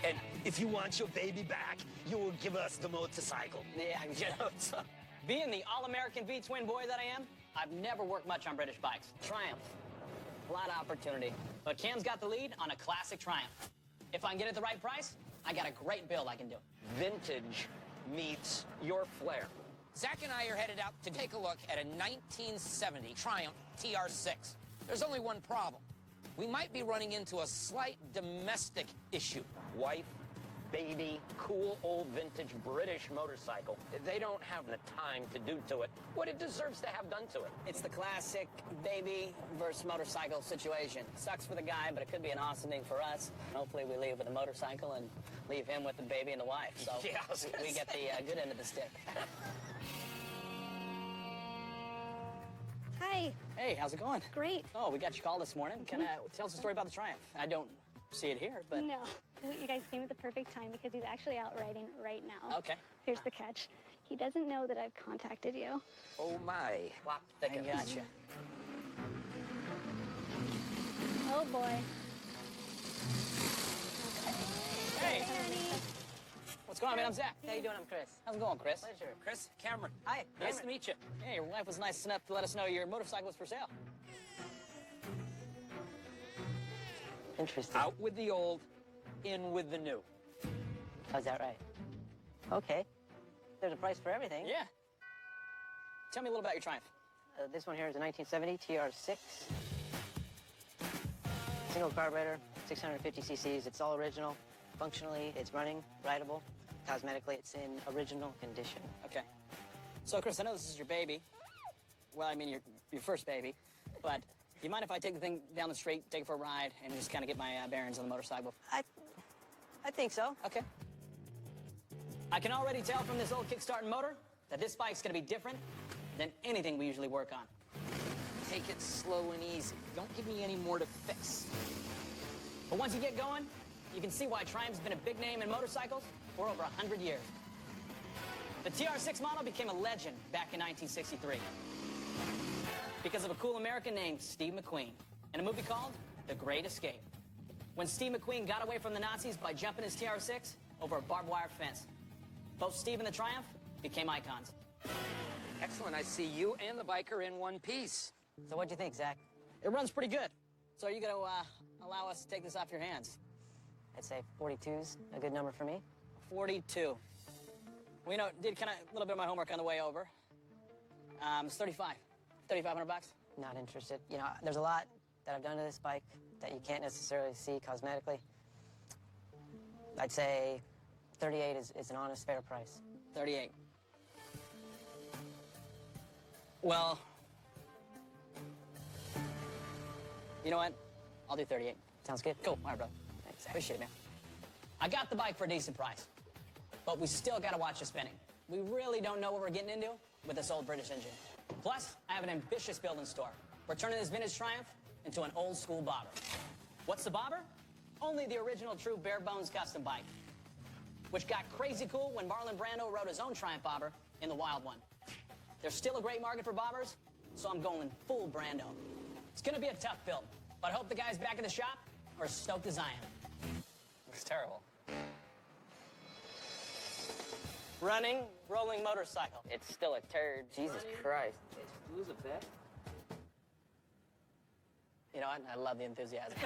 And if you want your baby back, you will give us the motorcycle. Yeah, You know, so. being the all-American V-twin boy that I am, I've never worked much on British bikes. Triumph. A lot of opportunity. But Cam's got the lead on a classic Triumph. If I can get it at the right price, I got a great build I can do. Vintage meets your flair. Zach and I are headed out to take a look at a 1970 Triumph TR6. There's only one problem. We might be running into a slight domestic issue. Wife, baby, cool old vintage British motorcycle. They don't have the time to do to it what it deserves to have done to it. It's the classic baby versus motorcycle situation. Sucks for the guy, but it could be an awesome thing for us. Hopefully we leave with a motorcycle and leave him with the baby and the wife. So Yeah, I was gonna we get the good end of the stick. Hi. Hey, how's it going? Great. Oh, we got your call this morning. Can tell us a story about the Triumph? I don't see it here, but... No, you guys came at the perfect time because he's actually out riding right now. Okay. Here's the catch. He doesn't know that I've contacted you. Oh my. Plop thickens. I gotcha. Oh boy. Hey, Honey. what's going on, man? I'm Zach. How you doing? I'm Chris. How's it going, Chris? Pleasure. Chris, Cameron. Hi. Nice Cameron. to meet you. Hey, your wife was nice enough to let us know your motorcycle was for sale. Interesting. Out with the old, in with the new. How's that right? Okay. There's a price for everything. Yeah. Tell me a little about your Triumph. This one here is a 1970 TR6. Single carburetor, 650 cc's. It's all original. Functionally, it's running, rideable. Cosmetically, it's in original condition. Okay. So, Chris, I know this is your baby. Well, I mean, your first baby. But do you mind if I take the thing down the street, take it for a ride, and just kind of get my bearings on the motorcycle? I think so. Okay. I can already tell from this old kick-starting motor that this bike's going to be different than anything we usually work on. Take it slow and easy. Don't give me any more to fix. But once you get going, you can see why Triumph's been a big name in motorcycles for over 100 years. The TR6 model became a legend back in 1963 because of a cool American named Steve McQueen and a movie called The Great Escape. When Steve McQueen got away from the Nazis by jumping his TR6 over a barbed wire fence, both Steve and the Triumph became icons. Excellent. I see you and the biker in one piece. So what'd you think, Zach? It runs pretty good. So are you going to allow us to take this off your hands? I'd say 42's a good number for me. 42. Well, you know, did kind of a little bit of my homework on the way over. It's 35. 3,500 bucks. Not interested. You know, there's a lot that I've done to this bike that you can't necessarily see cosmetically. I'd say 38 is an honest, fair price. 38. Well, you know what? I'll do 38. Sounds good. Cool. All right, bro. Thanks. Appreciate it, man. I got the bike for a decent price, but we still got to watch the spinning. We really don't know what we're getting into with this old British engine. Plus, I have an ambitious build in store. We're turning this vintage Triumph into an old school bobber. What's the bobber? Only the original true bare bones custom bike, which got crazy cool when Marlon Brando rode his own Triumph bobber in the Wild One. There's still a great market for bobbers, so I'm going full Brando. It's gonna be a tough build, but I hope the guys back in the shop are as stoked as I am. Looks terrible. Running, rolling motorcycle. It's still a turd. Jesus Christ. Lose a bet? You know what? I love the enthusiasm.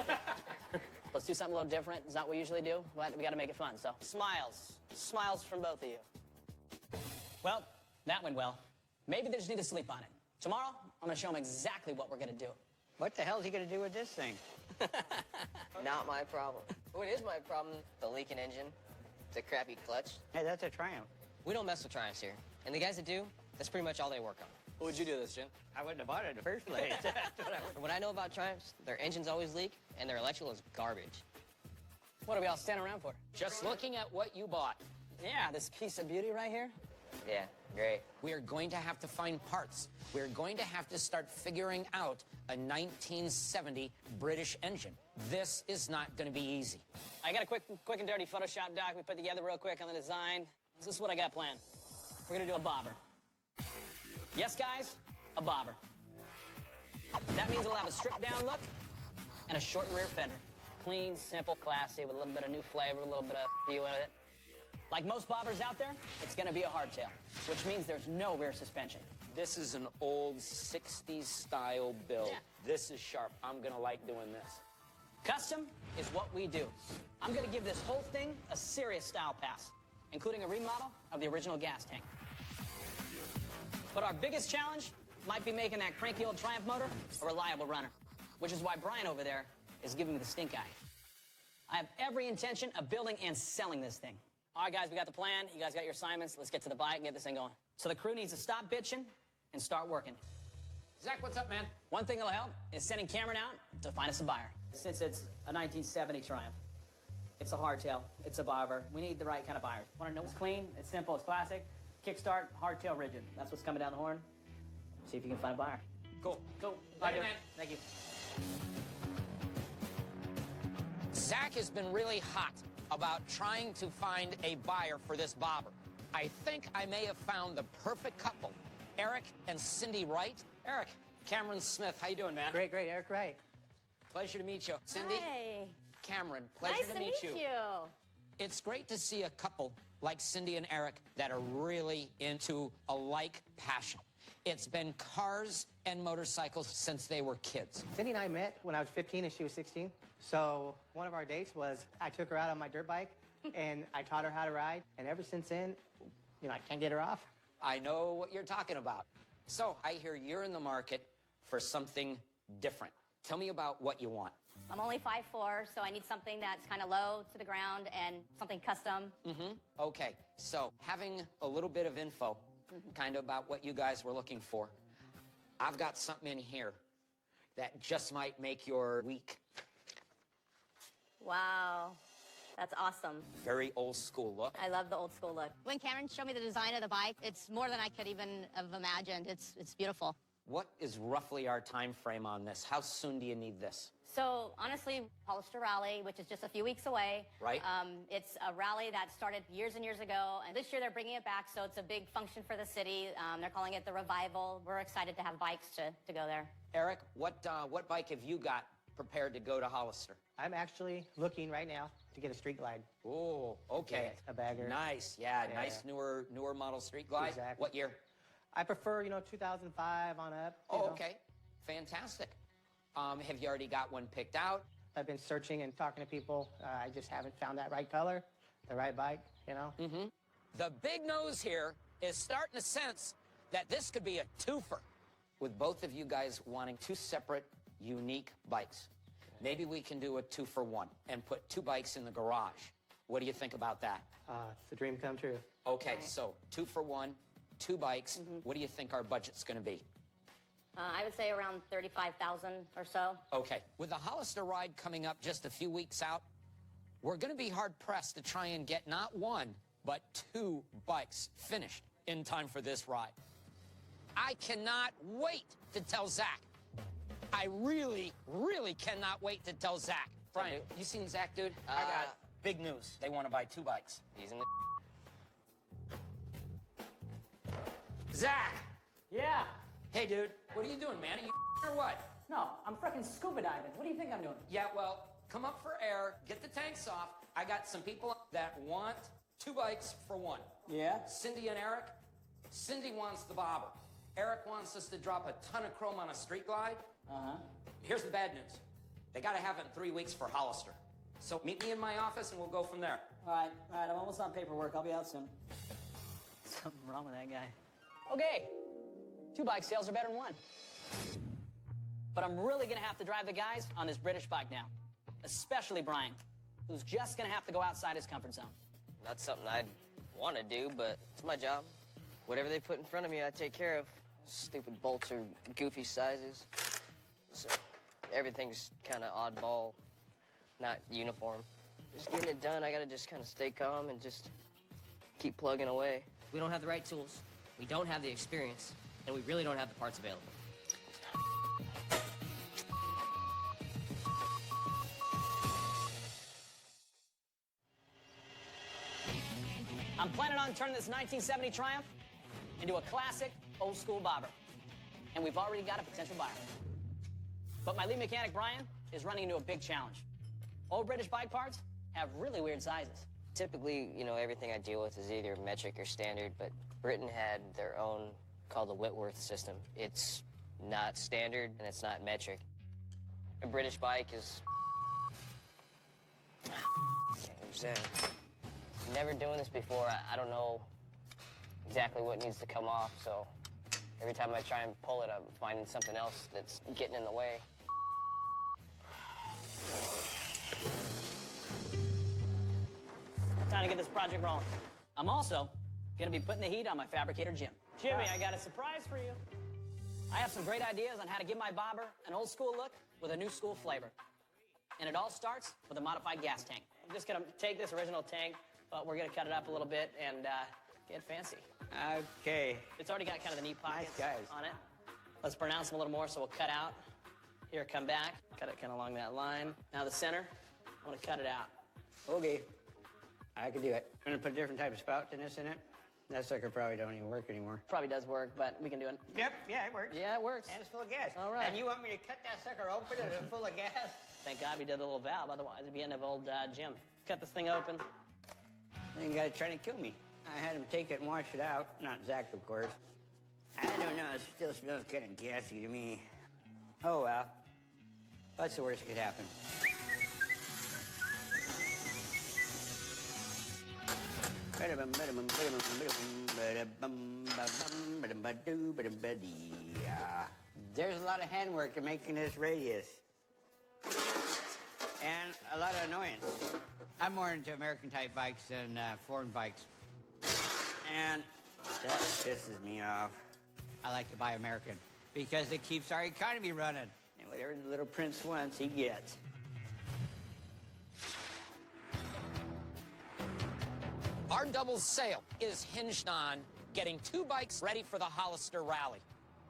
Let's do something a little different. It's not what we usually do, but we got to make it fun. So, smiles. Smiles from both of you. Well, that went well. Maybe they just need to sleep on it. Tomorrow, I'm going to show them exactly what we're going to do. What the hell's he gonna do with this thing? Not my problem. What is my problem? The leaking engine, the crappy clutch. Hey, that's a Triumph. We don't mess with Triumphs here. And the guys that do, that's pretty much all they work on. What would you do this, Jim? I wouldn't have bought it in the first place. That's what I would. What I know about Triumphs, their engines always leak, and their electrical is garbage. What are we all standing around for? Just looking at what you bought. Yeah, this piece of beauty right here. Yeah, great. We are going to have to find parts. We're going to have to start figuring out a 1970 British engine. This is not going to be easy. I got a quick and dirty Photoshop doc we put together real quick on the design. This is what I got planned. We're gonna do a bobber. Yes, guys, a bobber. That means it'll have a stripped down look and a short rear fender. clean, simple, classy, with a little bit of new flavor, a little bit of you in it. Like most bobbers out there, it's gonna be a hardtail, which means there's no rear suspension. This is an old 60s style build. Yeah. This is sharp. I'm gonna like doing this. Custom is what we do. I'm gonna give this whole thing a serious style pass, including a remodel of the original gas tank. But our biggest challenge might be making that cranky old Triumph motor a reliable runner, which is why Brian over there is giving me the stink eye. I have every intention of building and selling this thing. All right, guys, we got the plan. You guys got your assignments. Let's get to the bike and get this thing going. So the crew needs to stop bitching and start working. Zach, what's up, man? One thing that'll help is sending Cameron out to find us a buyer. Since it's a 1970 Triumph, it's a hardtail, it's a bobber. We need the right kind of buyer. Want to know it's clean, it's simple, it's classic. Kickstart, hardtail, rigid. That's what's coming down the horn. See if you can find a buyer. Cool. Cool. Later, man. Thank you. Zach has been really hot about trying to find a buyer for this bobber. I think I may have found the perfect couple, Eric and Cindy Wright. Eric, Cameron Smith, how you doing, man? Great, great, Eric Wright. Pleasure to meet you. Cindy, Hi. Cameron, pleasure Nice to meet you. It's great to see a couple like Cindy and Eric that are really into a like passion. It's been cars and motorcycles since they were kids. Cindy and I met when I was 15 and she was 16. So one of our dates was I took her out on my dirt bike and I taught her how to ride. And ever since then, you know, I can't get her off. I know what you're talking about. So I hear you're in the market for something different. Tell me about what you want. I'm only 5'4", so I need something that's kind of low to the ground and something custom. Okay, so having a little bit of info, kind of about what you guys were looking for. I've got something in here that just might make your week. Wow, that's awesome. Very old school look. I love the old school look. When Cameron showed me the design of the bike, it's more than I could even have imagined. It's beautiful. What is roughly our time frame on this? How soon do you need this? So honestly, Hollister Rally, which is just a few weeks away. Right. It's a rally that started years and years ago, and this year they're bringing it back, so it's a big function for the city. They're calling it the Revival. We're excited to have bikes to go there. Eric, what bike have you got prepared to go to Hollister? I'm actually looking right now to get a street glide. Oh, okay. Yeah, a bagger. Nice, yeah, nice newer model street glide. Exactly. What year? I prefer, 2005 on up. you Oh, know. okay. Fantastic. Have you already got one picked out? I've been searching and talking to people. I just haven't found that right color, the right bike, The big nose here is starting to sense that this could be a twofer. With both of you guys wanting two separate, unique bikes, maybe we can do a 2-for-1 and put two bikes in the garage. What do you think about that? It's a dream come true. Okay, so 2-for-1, two bikes. What do you think our budget's going to be? I would say around 35,000 or so. Okay, with the Hollister ride coming up just a few weeks out, we're going to be hard-pressed to try and get not one, but two bikes finished in time for this ride. I cannot wait to tell Zach. I really, really cannot wait to tell Zach. Brian, you seen Zach, dude? I got big news. They want to buy two bikes. He's in the Zach! Yeah. Hey, dude, what are you doing, man? Are you or what? No, I'm freaking scuba diving. What do you think I'm doing? Yeah, well, come up for air, get the tanks off. I got some people that want two bikes for one. Yeah? Cindy and Eric. Cindy wants the bobber. Eric wants us to drop a ton of chrome on a street glide. Uh-huh. Here's the bad news. They gotta have it in 3 weeks for Hollister. So meet me in my office and we'll go from there. All right, I'm almost on paperwork. I'll be out soon. Something wrong with that guy. Okay, two bike sales are better than one. But I'm really gonna have to drive the guys on this British bike now. Especially Brian, who's just gonna have to go outside his comfort zone. Not something I'd want to do, but it's my job. Whatever they put in front of me, I take care of. Stupid bolts are goofy sizes. So everything's kind of oddball, not uniform. Just getting it done, I gotta just kind of stay calm and just keep plugging away. We don't have the right tools, we don't have the experience, and we really don't have the parts available. I'm planning on turning this 1970 Triumph into a classic old school bobber. And we've already got a potential buyer. But my lead mechanic, Brian, is running into a big challenge. Old British bike parts have really weird sizes. Typically, you know, everything I deal with is either metric or standard, but Britain had their own called the Whitworth system. It's not standard and it's not metric. A British bike is... Never doing this before. I don't know exactly what needs to come off, so every time I try and pull it, I'm finding something else that's getting in the way. Time to get this project rolling. I'm also gonna be putting the heat on my fabricator, Jim. Jimmy, I got a surprise for you. I have some great ideas on how to give my bobber an old school look with a new school flavor. And it all starts with a modified gas tank. I'm just gonna take this original tank, but we're gonna cut it up a little bit and get fancy. Okay. It's already got kind of the neat pockets Nice guys. on it. Let's pronounce them a little more, so we'll cut out. Here, come back. Cut it kind of along that line. Now the center, I want to cut it out. Okay. I can do it. I'm gonna put a different type of spout in this in it. That sucker probably don't even work anymore. Probably does work, but we can do it. Yep, yeah, it works. Yeah, it works. And it's full of gas. All right. And you want me to cut that sucker open and it's full of gas? Thank God we did a little valve, otherwise it'd be end of old Jim. Cut this thing open. Then you gotta try to kill me. I had him take it and wash it out. Not Zach, of course. I don't know, it still smells kind of gassy to me. Oh, well. What's the worst that could happen? There's a lot of handwork in making this radius. And a lot of annoyance. I'm more into American-type bikes than foreign bikes. And that pisses me off. I like to buy American because it keeps our economy running. And whatever the little prince wants, he gets. Our double sale is hinged on getting 2 bikes ready for the Hollister Rally.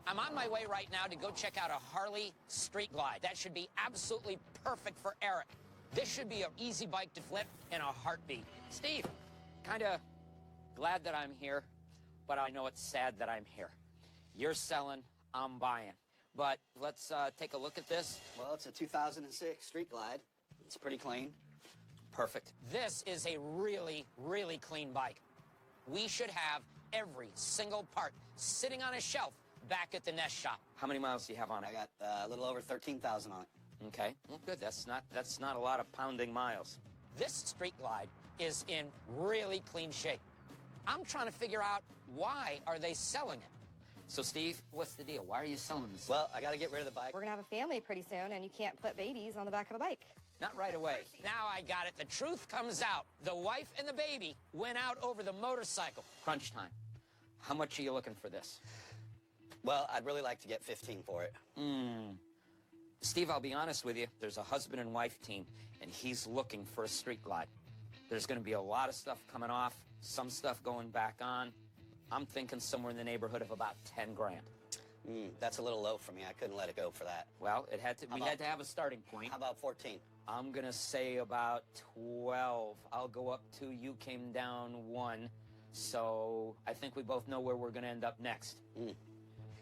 I'm on my way right now to go check out a Harley Street Glide. That should be absolutely perfect for Eric. This should be an easy bike to flip in a heartbeat. Steve, kind of glad that I'm here, but I know it's sad that I'm here. You're selling, I'm buying. But let's take a look at this. Well, it's a 2006 Street Glide. It's pretty clean. Perfect. This is a really, really clean bike. We should have every single part sitting on a shelf back at the Nest shop. How many miles do you have on it? I got a little over 13,000 on it. Okay, well, good. That's not a lot of pounding miles. This Street Glide is in really clean shape. I'm trying to figure out why are they selling it. So, Steve, what's the deal? Why are you selling this? Well, I got to get rid of the bike. We're going to have a family pretty soon, and you can't put babies on the back of a bike. Not right away. Now I got it. The truth comes out. The wife and the baby went out over the motorcycle. Crunch time. How much are you looking for this? Well, I'd really like to get 15 for it. Steve, I'll be honest with you. There's a husband and wife team, and he's looking for a Street Glide. There's going to be a lot of stuff coming off, some stuff going back on. I'm thinking somewhere in the neighborhood of about 10 grand. That's a little low for me. I couldn't let it go for that. Well, we had to have a starting point. How about 14? I'm going to say about 12. I'll go up 2. You came down 1. So I think we both know where we're going to end up next.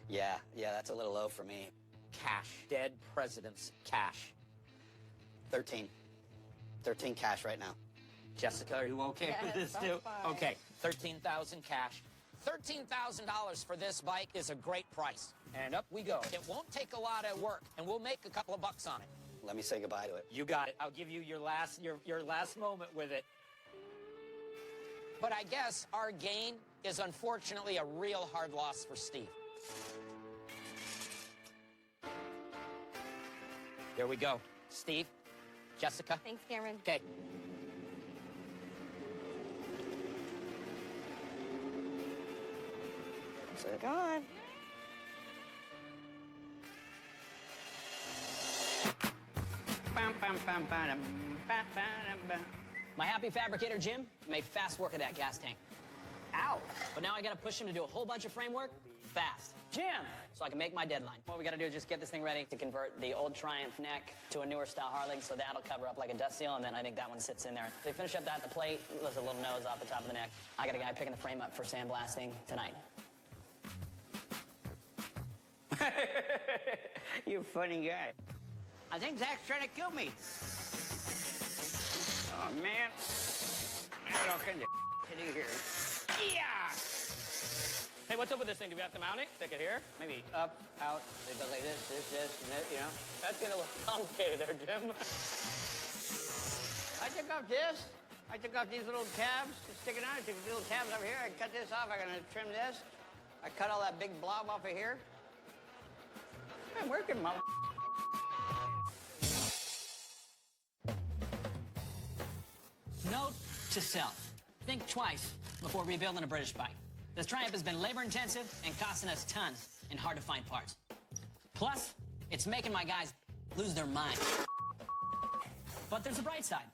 Yeah, that's a little low for me. Cash. Dead presidents cash. 13. 13 cash right now. Jessica, are you okay with this too? Okay, 13,000 cash. $13,000 for this bike is a great price. And up we go. It won't take a lot of work, and we'll make a couple of bucks on it. Let me say goodbye to it. You got it. I'll give you your last moment with it. But I guess our gain is unfortunately a real hard loss for Steve. There we go. Steve, Jessica. Thanks, Cameron. Okay. So gone. My happy fabricator, Jim, made fast work of that gas tank. Ow! But now I gotta push him to do a whole bunch of framework fast. Jim! So I can make my deadline. What we gotta do is just get this thing ready to convert the old Triumph neck to a newer style Harley, so that'll cover up like a dust seal, and then I think that one sits in there. If they finish up the plate, there's a little nose off the top of the neck. I got a guy picking the frame up for sandblasting tonight. You funny guy. I think Zach's trying to kill me. to do here. Yeah! Hey, what's up with this thing? Do we have to mount it? Stick it here? Maybe up, out, it goes like this, and that, you know. That's gonna look complicated there, Jim. I took off this. I took off these little tabs sticking out. I took these little tabs over here. I cut this off. I'm gonna trim this. I cut all that big blob off of here. I'm working, mom. Note to self. Think twice before rebuilding a British bike. This Triumph has been labor-intensive and costing us tons in hard-to-find parts. Plus, it's making my guys lose their mind. But there's a bright side.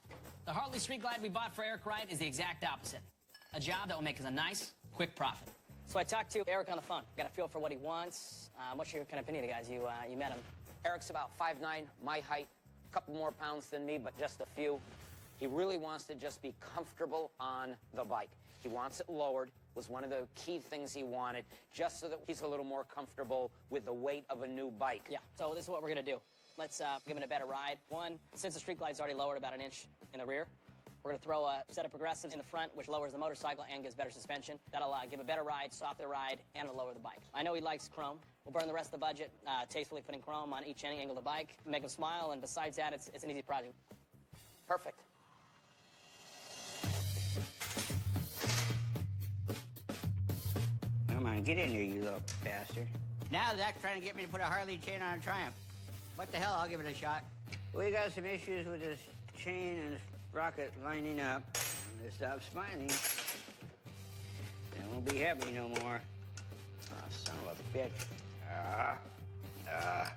The Harley Street Glide we bought for Eric Wright is the exact opposite. A job that will make us a nice, quick profit. So I talked to Eric on the phone. Got a feel for what he wants. What's your kind of opinion of the guys? You met him. Eric's about 5'9", my height, a couple more pounds than me, but just a few. He really wants to just be comfortable on the bike. He wants it lowered, was one of the key things he wanted, just so that he's a little more comfortable with the weight of a new bike. Yeah, so this is what we're gonna do. Let's give it a better ride. One, since the Street Glide's already lowered about an inch in the rear, we're gonna throw a set of progressives in the front, which lowers the motorcycle and gives better suspension. That'll give a better ride, softer ride, and it'll lower the bike. I know he likes chrome. We'll burn the rest of the budget tastefully putting chrome on each angle of the bike, make him smile, and besides that, it's an easy project. Perfect. Come on, get in here, you little bastard. Now Zach's trying to get me to put a Harley chain on a Triumph. What the hell, I'll give it a shot. We got some issues with this chain and sprocket lining up. When it stops spinning, it won't be heavy no more. Oh, son of a bitch. I'm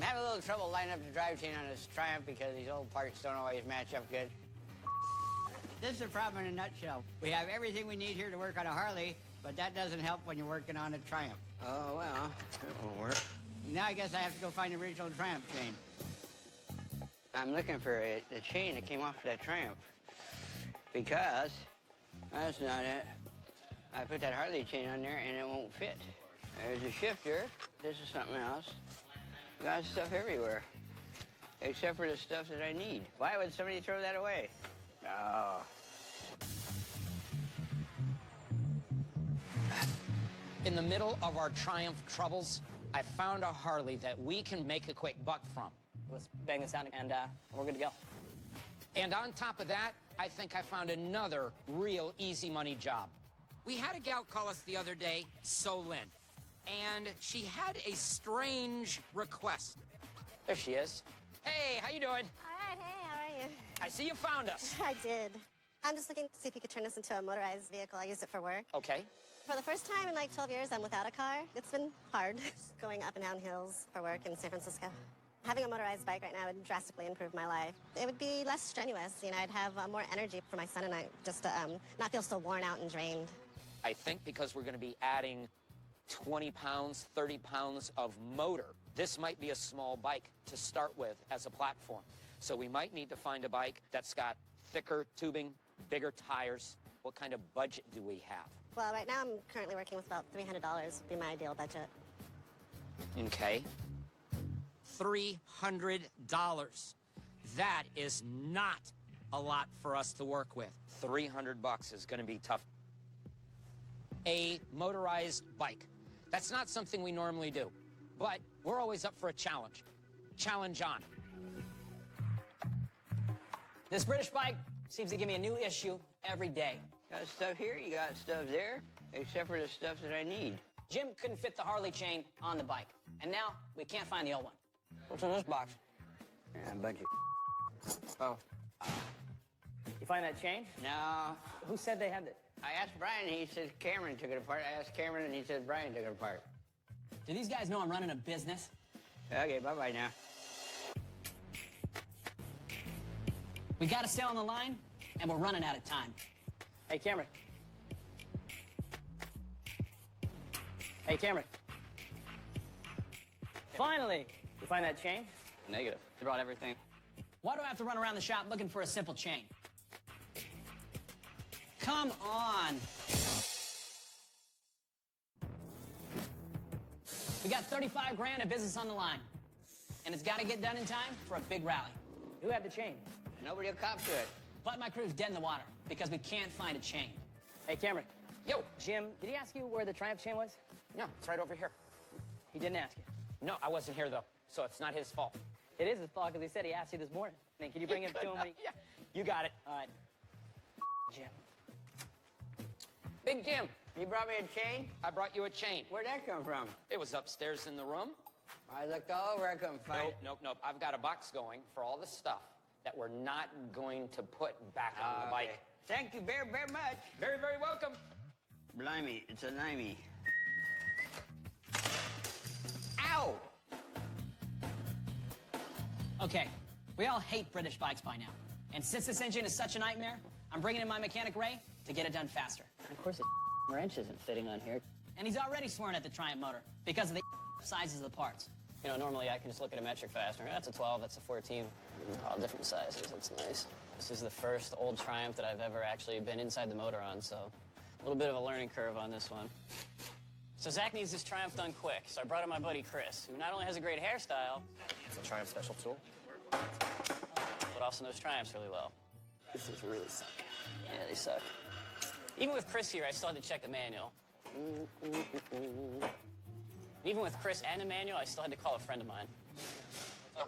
having a little trouble lining up the drive chain on this Triumph because these old parts don't always match up good. This is the problem in a nutshell. We have everything we need here to work on a Harley, but that doesn't help when you're working on a Triumph. Oh, well, it won't work. Now I guess I have to go find the original Triumph chain. I'm looking for the chain that came off that Triumph. Because that's not it. I put that Harley chain on there and it won't fit. There's a shifter. This is something else. Got stuff everywhere. Except for the stuff that I need. Why would somebody throw that away? Oh. In the middle of our Triumph troubles, I found a Harley that we can make a quick buck from. Let's bang this out and we're good to go. And on top of that, I think I found another real easy money job. We had a gal call us the other day, Solyn, and she had a strange request. There she is. Hey, how you doing? All right, hey, how are you? I see you found us. I did. I'm just looking to see if you could turn this into a motorized vehicle. I use it for work. Okay. For the first time in like 12 years, I'm without a car. It's been hard going up and down hills for work in San Francisco. Having a motorized bike right now would drastically improve my life. It would be less strenuous. You know, I'd have more energy for my son and I, just to not feel so worn out and drained. I think because we're going to be adding 20 pounds, 30 pounds of motor, this might be a small bike to start with as a platform. So we might need to find a bike that's got thicker tubing, bigger tires. What kind of budget do we have? Well, right now I'm currently working with about $300 would be my ideal budget. Okay. $300. That is not a lot for us to work with. $300 is going to be tough. A motorized bike. That's not something we normally do, but we're always up for a challenge. Challenge on. This British bike seems to give me a new issue every day. Got stuff here, you got stuff there, except for the stuff that I need. Jim couldn't fit the Harley chain on the bike, and now we can't find the old one. What's in this box? Yeah, a bunch of... Oh. You find that chain? No. Who said they had it? I asked Brian, he said Cameron took it apart. I asked Cameron, and he said Brian took it apart. Do these guys know I'm running a business? Okay, bye-bye now. We gotta stay on the line, and we're running out of time. Hey, Cameron. Hey, Cameron. Finally! You find that chain? Negative. They brought everything. Why do I have to run around the shop looking for a simple chain? Come on! We got 35 grand of business on the line, and it's got to get done in time for a big rally. Who had the chain? Nobody will cop to it. but my crew's dead in the water because we can't find a chain. Hey, Cameron. Yo. Jim, did he ask you where the Triumph chain was? No, it's right over here. He didn't ask you. No, I wasn't here, though, so it's not his fault. It is his fault because he said he asked you this morning. Man, can you bring it to him? Yeah, you got it. All right. Jim. Big Jim, You brought me a chain? I brought you a chain. Where'd that come from? It was upstairs in the room. I looked all over, I couldn't find Nope. I've got a box going for all the stuff that we're not going to put back on the bike. Thank you very, very much. Very, very welcome. Blimey, it's a limey. Ow! Okay, we all hate British bikes by now. And since this engine is such a nightmare, I'm bringing in my mechanic, Ray, to get it done faster. Of course, the wrench isn't fitting on here. And he's already sworn at the Triumph motor because of the sizes of the parts. You know, normally I can just look at a metric fastener. That's a 12, that's a 14. All different sizes, that's nice. This is the first old Triumph that I've ever actually been inside the motor on, so a little bit of a learning curve on this one. So Zach needs this Triumph done quick, so I brought in my buddy Chris, who not only has a great hairstyle, It's a Triumph special tool. but also knows Triumphs really well. These things really suck. Yeah, they suck. Even with Chris here, I still had to check the manual. Even with Chris and the manual, I still had to call a friend of mine. All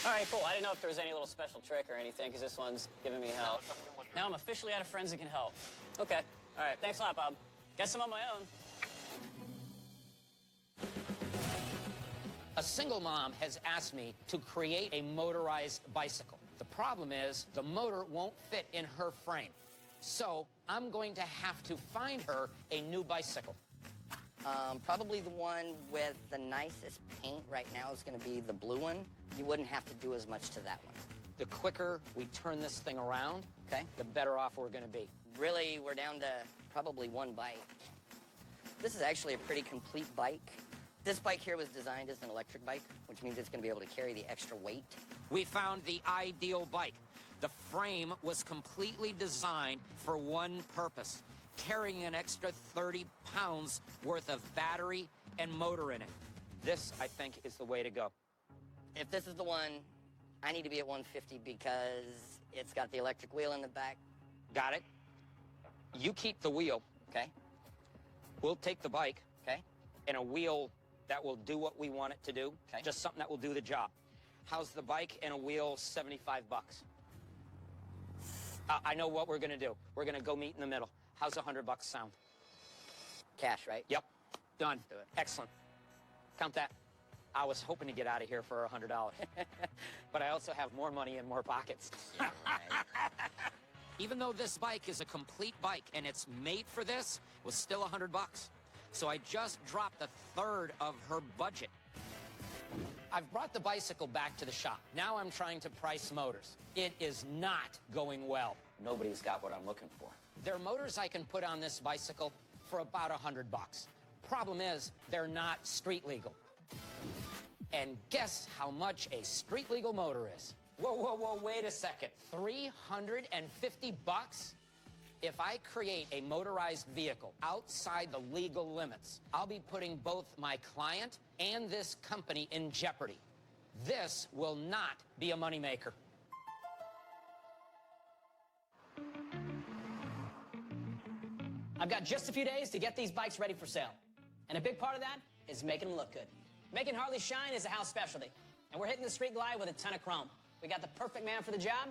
right, cool. I didn't know if there was any little special trick or anything, because this one's giving me hell. Now I'm officially out of friends that can help. Okay. All right. Thanks a lot, Bob. Guess I'm on my own. A single mom has asked me to create a motorized bicycle. The problem is the motor won't fit in her frame. So I'm going to have to find her a new bicycle. Probably the one with the nicest paint right now is going to be the blue one. You wouldn't have to do as much to that one. The quicker we turn this thing around, Okay. the better off we're going to be. Really, we're down to probably one bike. This is actually a pretty complete bike. This bike here was designed as an electric bike, which means it's going to be able to carry the extra weight. We found the ideal bike. The frame was completely designed for one purpose, carrying an extra 30 pounds worth of battery and motor in it. This, I think, is the way to go. If this is the one, I need to be at 150 because it's got the electric wheel in the back. Got it? You keep the wheel. Okay. We'll take the bike. Okay. And a wheel that will do what we want it to do. Okay. Just something that will do the job. How's the bike and a wheel? 75 bucks. I know what we're gonna do. We're gonna go meet in the middle. How's $100 sound? Cash, right? Yep. Done. Do it. Excellent. Count that. I was hoping to get out of here for $100. But I also have more money in more pockets. Yeah, right. Even though this bike is a complete bike and it's made for this, it was still $100. So I just dropped a third of her budget. I've brought the bicycle back to the shop. Now I'm trying to price motors. It is not going well. Nobody's got what I'm looking for. There are motors I can put on this bicycle for about $100. Problem is, they're not street legal. And guess how much a street legal motor is? Whoa, wait a second. 350 bucks? If I create a motorized vehicle outside the legal limits, I'll be putting both my client and this company in jeopardy. This will not be a moneymaker. I've got just a few days to get these bikes ready for sale. And a big part of that is making them look good. Making Harley shine is a house specialty. And we're hitting the street glide with a ton of chrome. We got the perfect man for the job,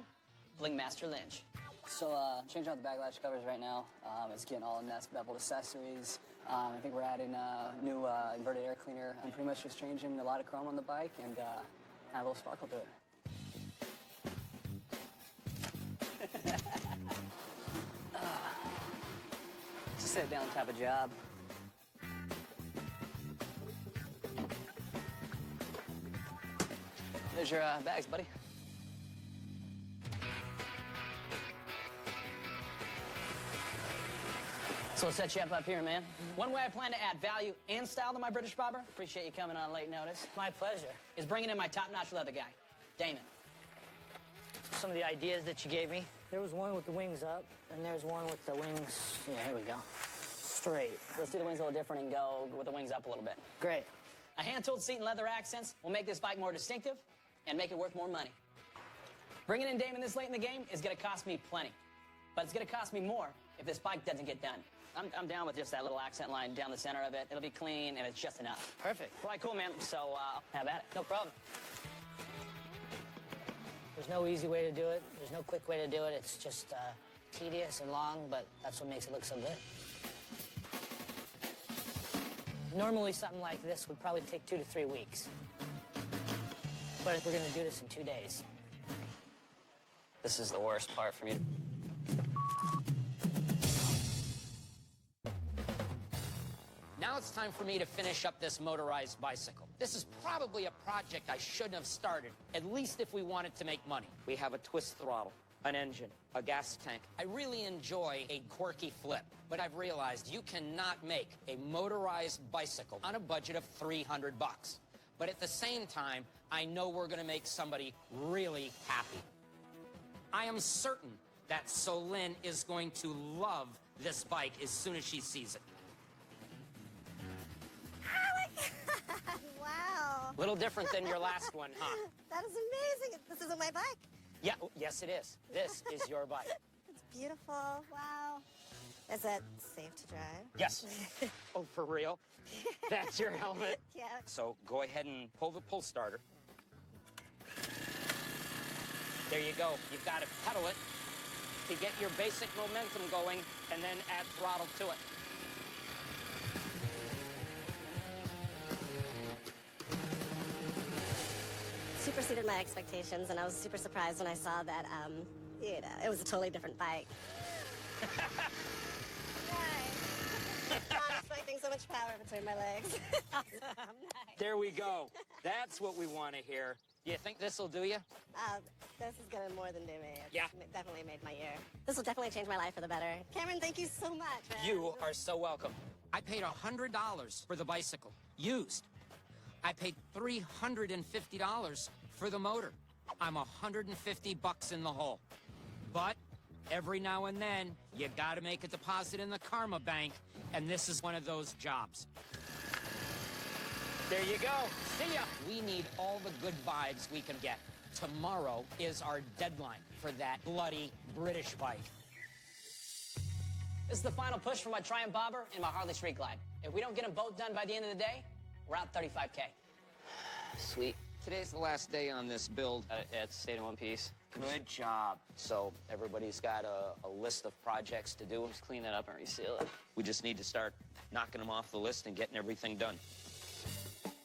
Bling Master Lynch. So, changing out the backlash covers right now. It's getting all Nest beveled accessories. I think we're adding a new inverted air cleaner. I'm pretty much just changing a lot of chrome on the bike and add a little sparkle to it. Just sit down type of job. There's your bags, buddy. So we'll set you up here, man. One way I plan to add value and style to my British bobber, appreciate you coming on late notice. My pleasure. Is bringing in my top-notch leather guy, Damon. Some of the ideas that you gave me. There was one with the wings up, and there's one with the wings, yeah, here we go, straight. Let's do the wings a little different and go with the wings up a little bit. Great. A hand-tooled seat and leather accents will make this bike more distinctive and make it worth more money. Bringing in Damon this late in the game is going to cost me plenty. But it's going to cost me more if this bike doesn't get done. I'm down with just that little accent line down the center of it. It'll be clean, and it's just enough. Perfect. All right, cool, man. So, have at it. No problem. There's no easy way to do it. There's no quick way to do it. It's just tedious and long, but that's what makes it look so good. Normally, something like this would probably take 2 to 3 weeks. But if we're going to do this in 2 days. This is the worst part for me. Now it's time for me to finish up this motorized bicycle. This is probably a project I shouldn't have started, at least if we wanted to make money. We have a twist throttle, an engine, a gas tank. I really enjoy a quirky flip, but I've realized you cannot make a motorized bicycle on a budget of $300. But at the same time, I know we're gonna make somebody really happy. I am certain that Solyn is going to love this bike as soon as she sees it. Wow. Little different than your last one, huh? That is amazing. This isn't my bike. Yeah, yes it is. This is your bike. It's beautiful. Wow. Is it safe to drive? Yes. Oh, for real? That's your helmet? Yeah. So go ahead and pull the pull starter. There you go. You've got to pedal it to get your basic momentum going and then add throttle to it. Superseded my expectations, and I was super surprised when I saw that, you know, it was a totally different bike. Not expecting so much power between my legs. Awesome. Nice. There we go. That's what we want to hear. You think this will do you? This is gonna more than do me. It's Yeah. definitely made my year. This will definitely change my life for the better. Cameron, thank you so much, man. You are so welcome. I paid $100 for the bicycle, used. I paid $350 for the motor. I'm $150 in the hole. But every now and then, you gotta make a deposit in the karma bank, and this is one of those jobs. There you go. See ya. We need all the good vibes we can get. Tomorrow is our deadline for that bloody British bike. This is the final push for my Triumph Bobber and my Harley Street Glide. If we don't get them both done by the end of the day, we're out 35K. Sweet. Today's the last day on this build. It's stayed in one piece. Good job. So everybody's got a list of projects to do. Just clean that up and reseal it. We just need to start knocking them off the list and getting everything done.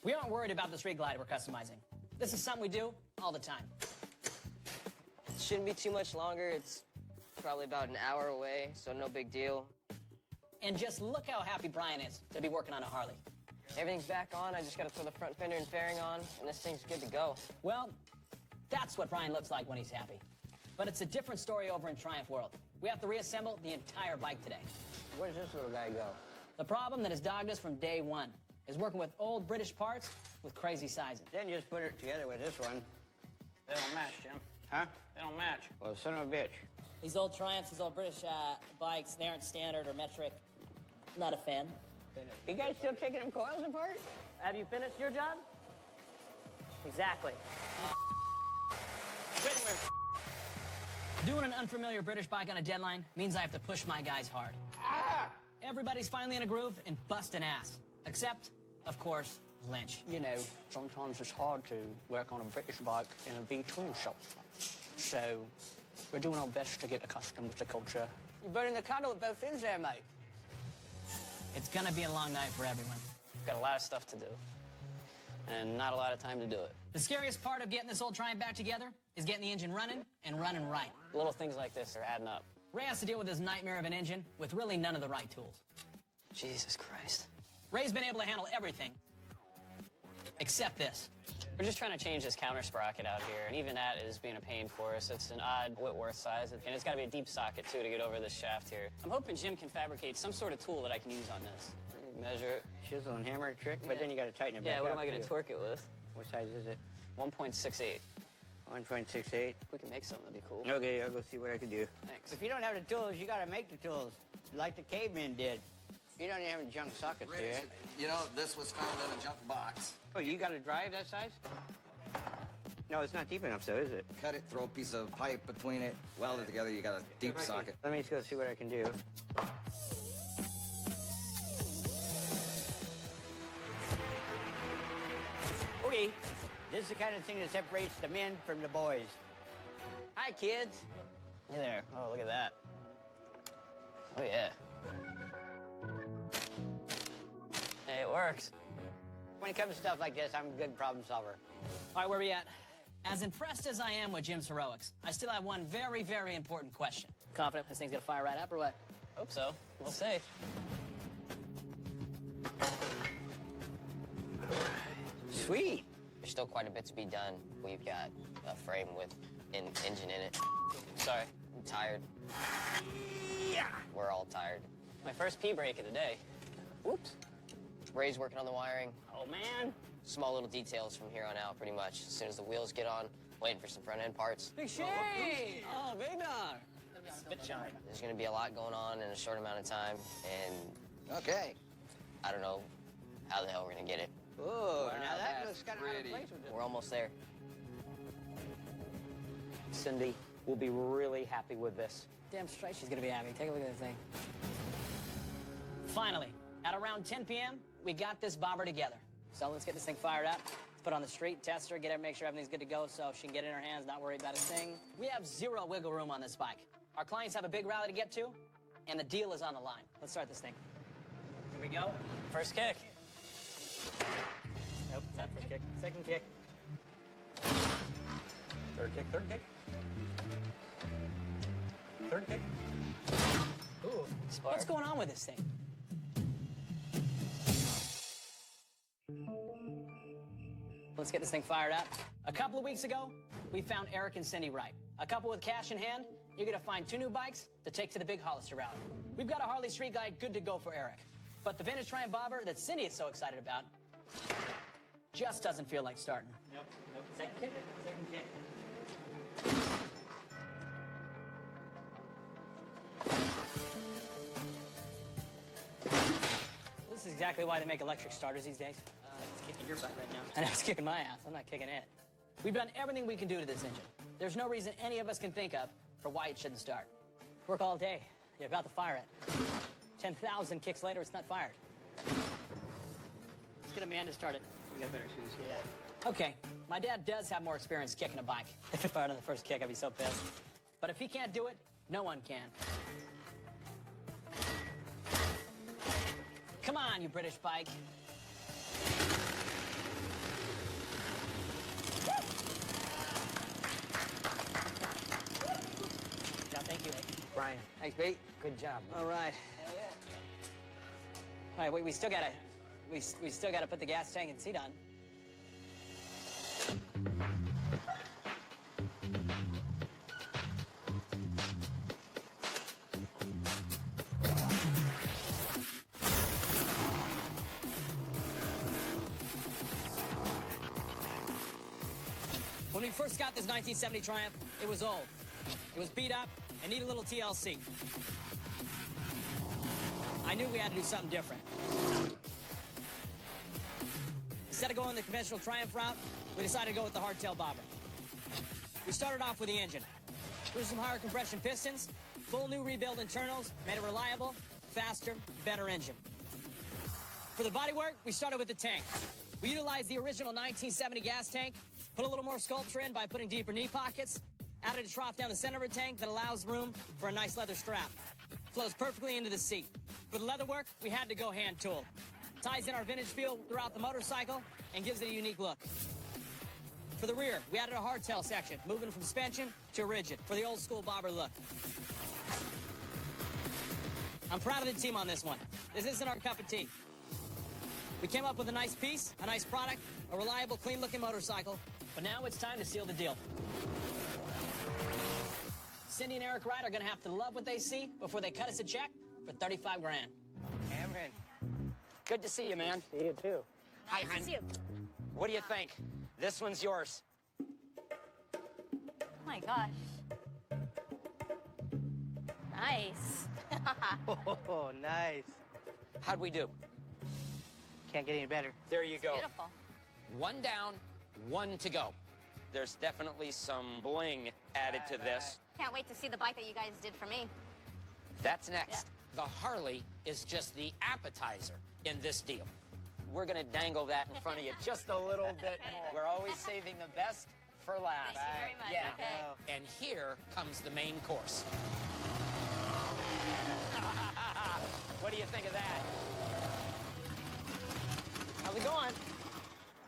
We aren't worried about the Street Glide we're customizing. This is something we do all the time. It shouldn't be too much longer. It's probably about an hour away, so no big deal. And just look how happy Brian is to be working on a Harley. Everything's back on. I just got to throw the front fender and fairing on, and this thing's good to go. Well, that's what Brian looks like when he's happy. But it's a different story over in Triumph World. We have to reassemble the entire bike today. Where does this little guy go? The problem that has dogged us from day one is working with old British parts with crazy sizing. Then just put it together with this one. They don't match, Jim. Huh? They don't match. Well, son of a bitch. These old Triumphs, these old British bikes, they aren't standard or metric. Not a fan. You guys still taking them coils apart? Have you finished your job? Exactly. Doing an unfamiliar British bike on a deadline means I have to push my guys hard. Everybody's finally in a groove and busting ass. Except, of course, Lynch. You know, sometimes it's hard to work on a British bike in a V-twin shop. So, we're doing our best to get accustomed to the culture. You're burning the candle at both ends there, mate. It's gonna be a long night for everyone. Got a lot of stuff to do. And not a lot of time to do it. The scariest part of getting this old Triumph back together is getting the engine running and running right. Little things like this are adding up. Ray has to deal with this nightmare of an engine with really none of the right tools. Jesus Christ. Ray's been able to handle everything, except this. We're just trying to change this counter sprocket out here, and even that is being a pain for us. It's an odd Whitworth size, and it's got to be a deep socket, too, to get over this shaft here. I'm hoping Jim can fabricate some sort of tool that I can use on this. Measure it. Chisel and hammer trick, but then you got to tighten it back Yeah, what up, am I going to too. torque it with? What size is it? 1.68. 1.68. If we can make something, that'd be cool. Okay, I'll go see what I can do. Thanks. If you don't have the tools, you got to make the tools, like the cavemen did. You don't even have any junk sockets, do you? You know, this was found in a junk box. Oh, you got a drive that size? No, it's not deep enough, so is it? Cut it, throw a piece of pipe between it, weld it together, you got a deep socket. Let me just go see what I can do. Okay, this is the kind of thing that separates the men from the boys. Hi, kids. Hey there. Oh, look at that. Oh, yeah. Hey, it works. When it comes to stuff like this, I'm a good problem solver. All right, where are we at? As impressed as I am with Jim's heroics, I still have one very, very important question. Confident this thing's gonna fire right up or what? Hope so. We'll see. Sweet. There's still quite a bit to be done. We've got a frame with an engine in it. Sorry, I'm tired. Yeah. We're all tired. My first pee break of the day. Whoops. Ray's working on the wiring. Oh, man. Small little details from here on out, pretty much. As soon as the wheels get on, waiting for some front-end parts. Big Shay! Oh, baby. Spit shine. There's gonna be a lot going on in a short amount of time, and Okay. I don't know how the hell we're gonna get it. Oh, now that looks kind of out of place with it. We're almost there. Cindy will be really happy with this. Damn straight she's gonna be happy. Take a look at this thing. Finally, at around 10 p.m., we got this bobber together. So let's get this thing fired up. Let's put it on the street, test her, make sure everything's good to go so she can get it in her hands, not worry about a thing. We have zero wiggle room on this bike. Our clients have a big rally to get to, and the deal is on the line. Let's start this thing. Here we go. First kick. Nope, not first kick. Second kick. Third kick, third kick. Third kick. Ooh, what's going on with this thing? Let's get this thing fired up. A couple of weeks ago, we found Eric and Cindy Wright. A couple with cash in hand, you're gonna find 2 new bikes to take to the big Hollister rally. We've got a Harley Street Glide good to go for Eric. But the vintage Triumph bobber that Cindy is so excited about just doesn't feel like starting. Nope. Second kick. Second kick. This is exactly why they make electric starters these days. It's kicking your butt right now. I know it's kicking my ass. I'm not kicking it. We've done everything we can do to this engine. There's no reason any of us can think of for why it shouldn't start. Work all day. You're about to fire it. 10,000 kicks later, it's not fired. Let's get Amanda started. We got better shoes. Yeah. Okay, my dad does have more experience kicking a bike. If it fired on the first kick, I'd be so pissed. But if he can't do it, no one can. Come on, you British bike. Yeah, thank you. Brian, Thanks, Pete. good job. All right. All right, wait, we still gotta put the gas tank and seat on. When we first got this 1970 Triumph, it was old. It was beat up and needed a little TLC. I knew we had to do something different. Instead of going the conventional Triumph route, we decided to go with the hardtail bobber. We started off with the engine. Threw some higher compression pistons, full new rebuild internals, made a reliable, faster, better engine. For the bodywork, we started with the tank. We utilized the original 1970 gas tank, put a little more sculpture in by putting deeper knee pockets, added a trough down the center of a tank that allows room for a nice leather strap. Flows perfectly into the seat. For the leather work, we had to go hand tooled. Ties in our vintage feel throughout the motorcycle and gives it a unique look. For the rear, we added a hardtail section, moving from suspension to rigid for the old school bobber look. I'm proud of the team on this one. This isn't our cup of tea. We came up with a nice piece, a nice product, a reliable, clean-looking motorcycle, but now it's time to seal the deal. Cindy and Eric Wright are gonna have to love what they see before they cut us a check for 35 grand. Cameron, good to see you, man. See you too. Hi, hon. See you. What do you think? This one's yours. Oh my gosh. Nice. Oh, nice. How'd we do? Can't get any better. There you go. Beautiful. 1 down, 1 to go. There's definitely some bling added to this. Can't wait to see the bike that you guys did for me. That's next. The Harley is just the appetizer in this deal. We're gonna dangle that in front of you just a little bit more. We're always saving the best for last. Thank you very much. Yeah. Okay. And here comes the main course. What do you think of that? How's it going?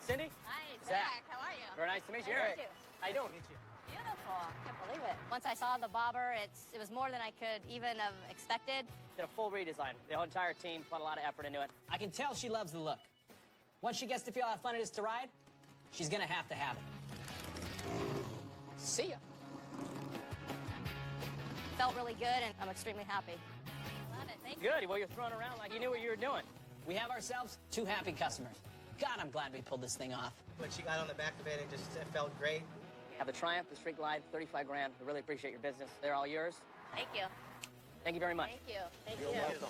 Cindy? Hi, Zach. Zach. How are you? Very nice to meet you. Nice to Eric. meet you. How you doing? Beautiful. Can't believe it. Once I saw the bobber, it was more than I could even have expected. Did a full redesign. The whole entire team put a lot of effort into it. I can tell she loves the look. Once she gets to feel how fun it is to ride, she's gonna have to have it. See ya. Felt really good, and I'm extremely happy. Love it. Thank you. Good. Well, you're throwing around like you knew what you were doing. We have ourselves 2 happy customers. God, I'm glad we pulled this thing off. When she got on the back of it, it felt great. Have the Triumph, the Street Glide, 35 grand. We really appreciate your business. They're all yours. Thank you. Thank you very much. Thank you. Thank You're you. welcome.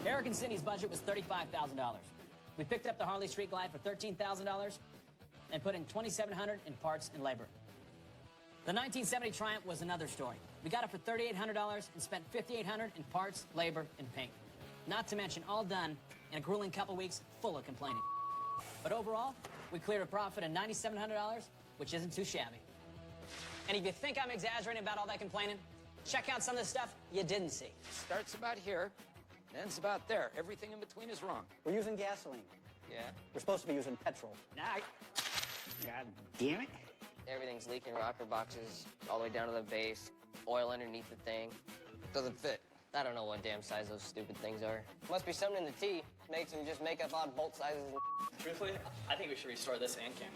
Eric and Cindy's budget was $35,000. We picked up the Harley Street Glide for $13,000 and put in $2,700 in parts and labor. The 1970 Triumph was another story. We got it for $3,800 and spent $5,800 in parts, labor, and paint. Not to mention all done in a grueling couple weeks full of complaining. But overall, we cleared a profit of $9,700, which isn't too shabby. And if you think I'm exaggerating about all that complaining, check out some of the stuff you didn't see. Starts about here, ends about there. Everything in between is wrong. We're using gasoline. Yeah. We're supposed to be using petrol. God damn it. Everything's leaking, rocker boxes all the way down to the base, oil underneath the thing. Doesn't fit. I don't know what damn size those stupid things are. Must be something in the T. Makes them just make up odd bolt sizes. Truthfully, I think we should restore this and cam.